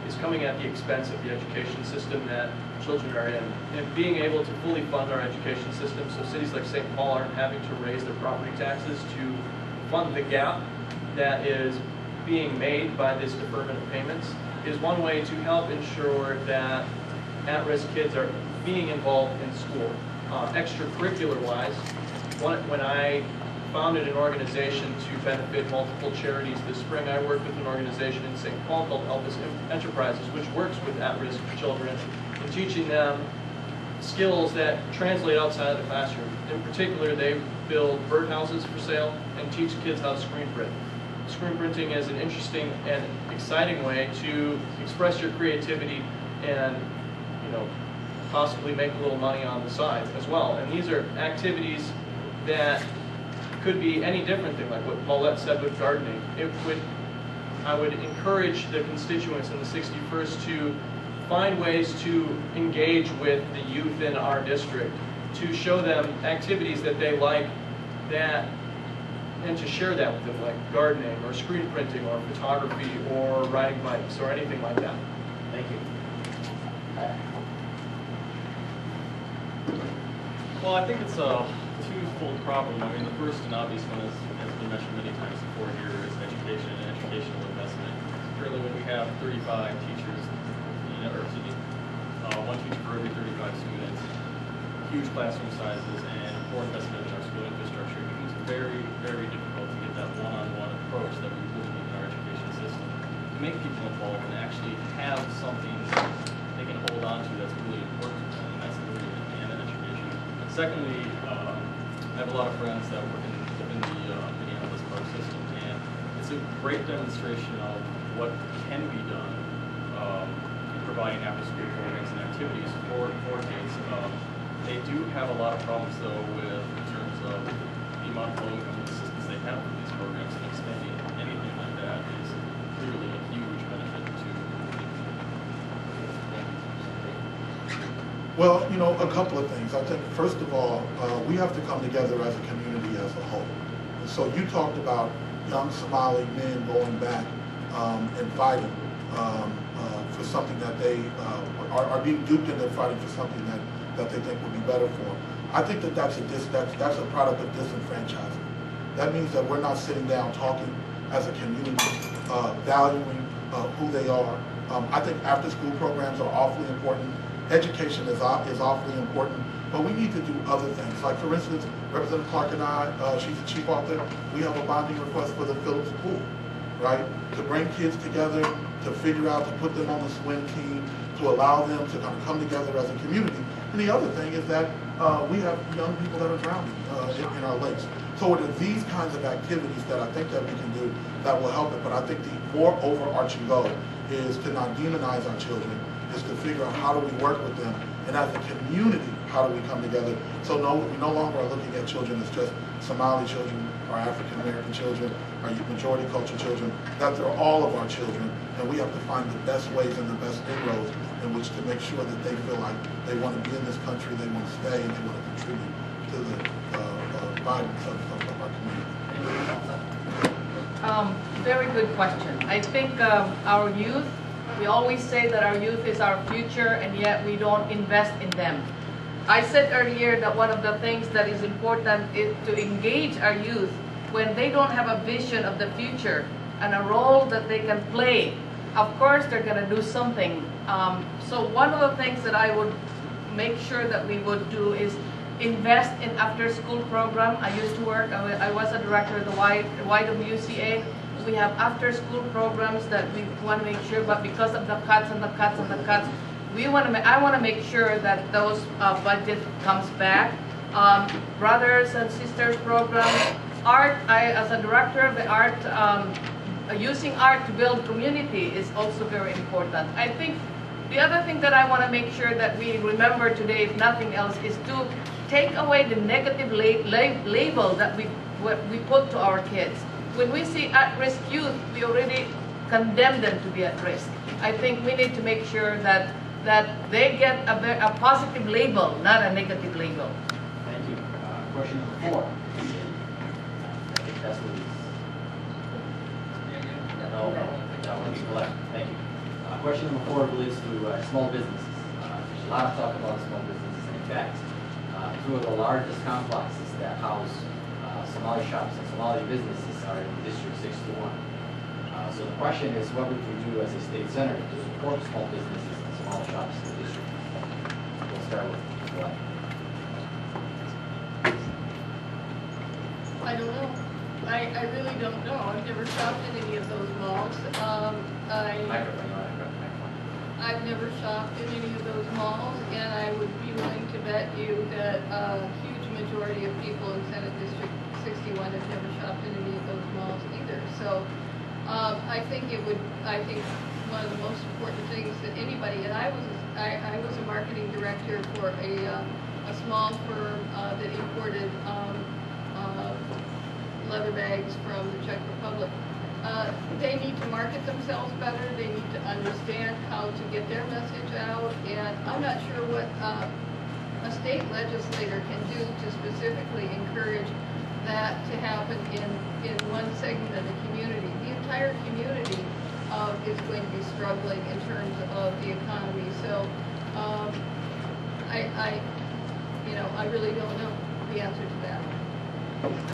is coming at the expense of the education system that children are in. And being able to fully fund our education system, so cities like St. Paul aren't having to raise their property taxes to fund the gap that is being made by this deferment of payments, is one way to help ensure that at-risk kids are being involved in school. Extracurricular-wise, when I founded an organization to benefit multiple charities this spring, I worked with an organization in St. Paul called Elvis Enterprises, which works with at-risk children in teaching them skills that translate outside of the classroom. In particular, they build birdhouses for sale and teach kids how to screen print. Screen printing is an interesting and exciting way to express your creativity and, possibly make a little money on the side as well. And these are activities that could be any different thing, like what Paulette said with gardening. I would encourage the constituents in the 61st to find ways to engage with the youth in our district, to show them activities that they like, and to share that with them, like gardening or screen printing or photography or riding bikes or anything like that. Thank you. Well, I think it's a twofold problem. I mean, the first and obvious one has been mentioned many times before here is education and educational investment. Currently, when we have 35 teachers in the university, one teacher for every 35 students, huge classroom sizes, and poor investment in our school infrastructure, it becomes very, very difficult to get that one-on-one approach that we really need in our education system to make people involved and actually have something they can hold on to that's really important to them, and that's learning and education. Secondly, I have a lot of friends that work in the Minneapolis park system, and it's a great demonstration of what can be done in providing after-school programs and activities for kids. They do have a lot of problems, though, in terms of the amount of low-income assistance they have for these programs, and extending anything like that is clearly a huge benefit to Well, a couple of things. I think, first of all, we have to come together as a community as a whole. And so you talked about young Somali men going back and fighting for something that they are being duped into fighting for something that they think would be better for them. I think that's a product of disenfranchisement. That means that we're not sitting down talking as a community, valuing who they are. I think after-school programs are awfully important. Education is awfully important, but we need to do other things. Like, for instance, Representative Clark and I, she's the chief author, we have a bonding request for the Phillips Pool, right? To bring kids together, to figure out, to put them on the swim team, to allow them to kind of come together as a community. And the other thing is that we have young people that are drowning in our lakes. So it are these kinds of activities that I think that we can do that will help it. But I think the more overarching goal is to not demonize our children, is to figure out how do we work with them, and as a community, how do we come together? So we no longer are looking at children as just Somali children, or African American children, or majority culture children, that they're all of our children, and we have to find the best ways and the best inroads in which to make sure that they feel like they want to be in this country, they want to stay, and they want to contribute to the vibrance of our community. Very good question. I think our youth, we always say that our youth is our future, and yet we don't invest in them. I said earlier that one of the things that is important is to engage our youth when they don't have a vision of the future and a role that they can play. Of course, they're going to do something. So one of the things that I would make sure that we would do is invest in after-school program. I used to work, I was a director of the YWCA. We have after-school programs that we want to make sure, but because of the cuts and the cuts and the cuts, I want to make sure that those budget comes back. Brothers and sisters program, art. As a director of the art, using art to build community is also very important. I think the other thing that I want to make sure that we remember today, if nothing else, is to take away the negative label that we put to our kids. When we see at-risk youth, we already condemn them to be at risk. I think we need to make sure that they get a positive label, not a negative label. Thank you. Question number 4. I think that's what he's... No, that one is left. Thank you. Question number 4 relates to small businesses. There's a lot of talk about small businesses. In fact, two of the largest complexes that house Somali shops and Somali businesses are in District 61. So the question is, what would we do as a state center to support small businesses and small shops in the district? We'll start with what? I don't know. I really don't know. I've never shopped in any of those malls. I've never shopped in any of those malls, and I would be willing to bet you that a huge majority of people in Senate District 61 have never shopped in any of those malls either. So I think one of the most important things that anybody, and I was a marketing director for a small firm that imported leather bags from the Czech Republic. They need to market themselves better. They need to understand how to get their message out. And I'm not sure what a state legislator can do to specifically encourage that to happen in one segment of the community. The entire community is going to be struggling in terms of the economy. So I really don't know the answer to that.